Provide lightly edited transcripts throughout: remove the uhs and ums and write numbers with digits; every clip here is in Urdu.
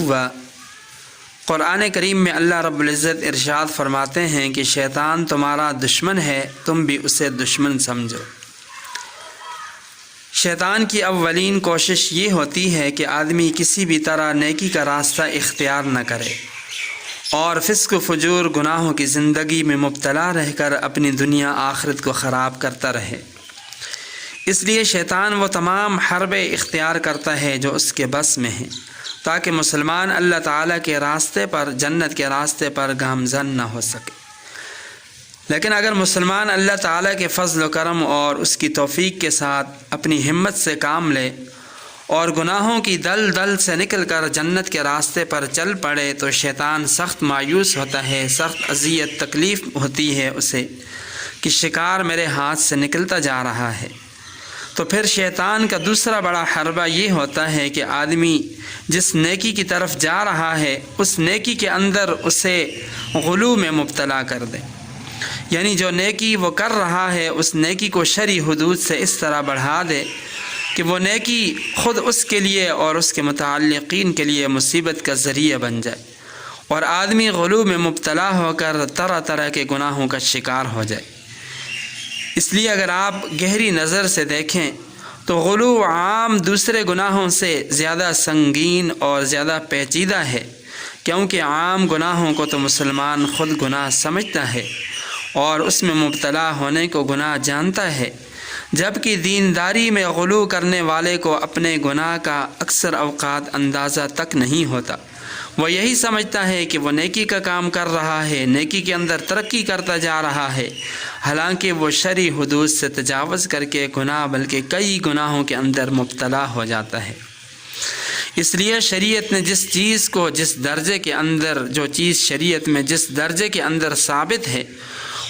عدوا۔ قرآن کریم میں اللہ رب العزت ارشاد فرماتے ہیں کہ شیطان تمہارا دشمن ہے، تم بھی اسے دشمن سمجھو۔ شیطان کی اولین کوشش یہ ہوتی ہے کہ آدمی کسی بھی طرح نیکی کا راستہ اختیار نہ کرے اور فسق و فجور گناہوں کی زندگی میں مبتلا رہ کر اپنی دنیا آخرت کو خراب کرتا رہے۔ اس لیے شیطان وہ تمام حربے اختیار کرتا ہے جو اس کے بس میں ہیں، تاکہ مسلمان اللہ تعالیٰ کے راستے پر، جنت کے راستے پر گامزن نہ ہو سکے۔ لیکن اگر مسلمان اللہ تعالیٰ کے فضل و کرم اور اس کی توفیق کے ساتھ اپنی ہمت سے کام لے اور گناہوں کی دل سے نکل کر جنت کے راستے پر چل پڑے تو شیطان سخت مایوس ہوتا ہے، سخت اذیت تکلیف ہوتی ہے اسے کہ شکار میرے ہاتھ سے نکلتا جا رہا ہے۔ تو پھر شیطان کا دوسرا بڑا حربہ یہ ہوتا ہے کہ آدمی جس نیکی کی طرف جا رہا ہے اس نیکی کے اندر اسے غلو میں مبتلا کر دے، یعنی جو نیکی وہ کر رہا ہے اس نیکی کو شرعی حدود سے اس طرح بڑھا دے کہ وہ نیکی خود اس کے لیے اور اس کے متعلقین کے لیے مصیبت کا ذریعہ بن جائے، اور آدمی غلو میں مبتلا ہو کر طرح طرح کے گناہوں کا شکار ہو جائے۔ اس لیے اگر آپ گہری نظر سے دیکھیں تو غلو عام دوسرے گناہوں سے زیادہ سنگین اور زیادہ پیچیدہ ہے، کیونکہ عام گناہوں کو تو مسلمان خود گناہ سمجھتا ہے اور اس میں مبتلا ہونے کو گناہ جانتا ہے، جبکہ دینداری میں غلو کرنے والے کو اپنے گناہ کا اکثر اوقات اندازہ تک نہیں ہوتا۔ وہ یہی سمجھتا ہے کہ وہ نیکی کا کام کر رہا ہے، نیکی کے اندر ترقی کرتا جا رہا ہے، حالانکہ وہ شرعی حدود سے تجاوز کر کے گناہ بلکہ کئی گناہوں کے اندر مبتلا ہو جاتا ہے۔ اس لیے شریعت نے جس چیز کو جس درجے کے اندر، جو چیز شریعت میں جس درجے کے اندر ثابت ہے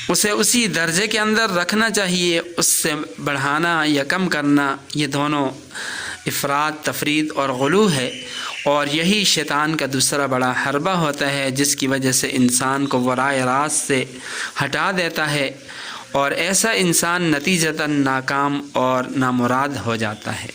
اسے اسی درجے کے اندر رکھنا چاہیے، اس سے بڑھانا یا کم کرنا یہ دونوں افراط تفرید اور غلو ہے، اور یہی شیطان کا دوسرا بڑا حربہ ہوتا ہے جس کی وجہ سے انسان کو وہ راہ راست سے ہٹا دیتا ہے اور ایسا انسان نتیجتاً ناکام اور نامراد ہو جاتا ہے۔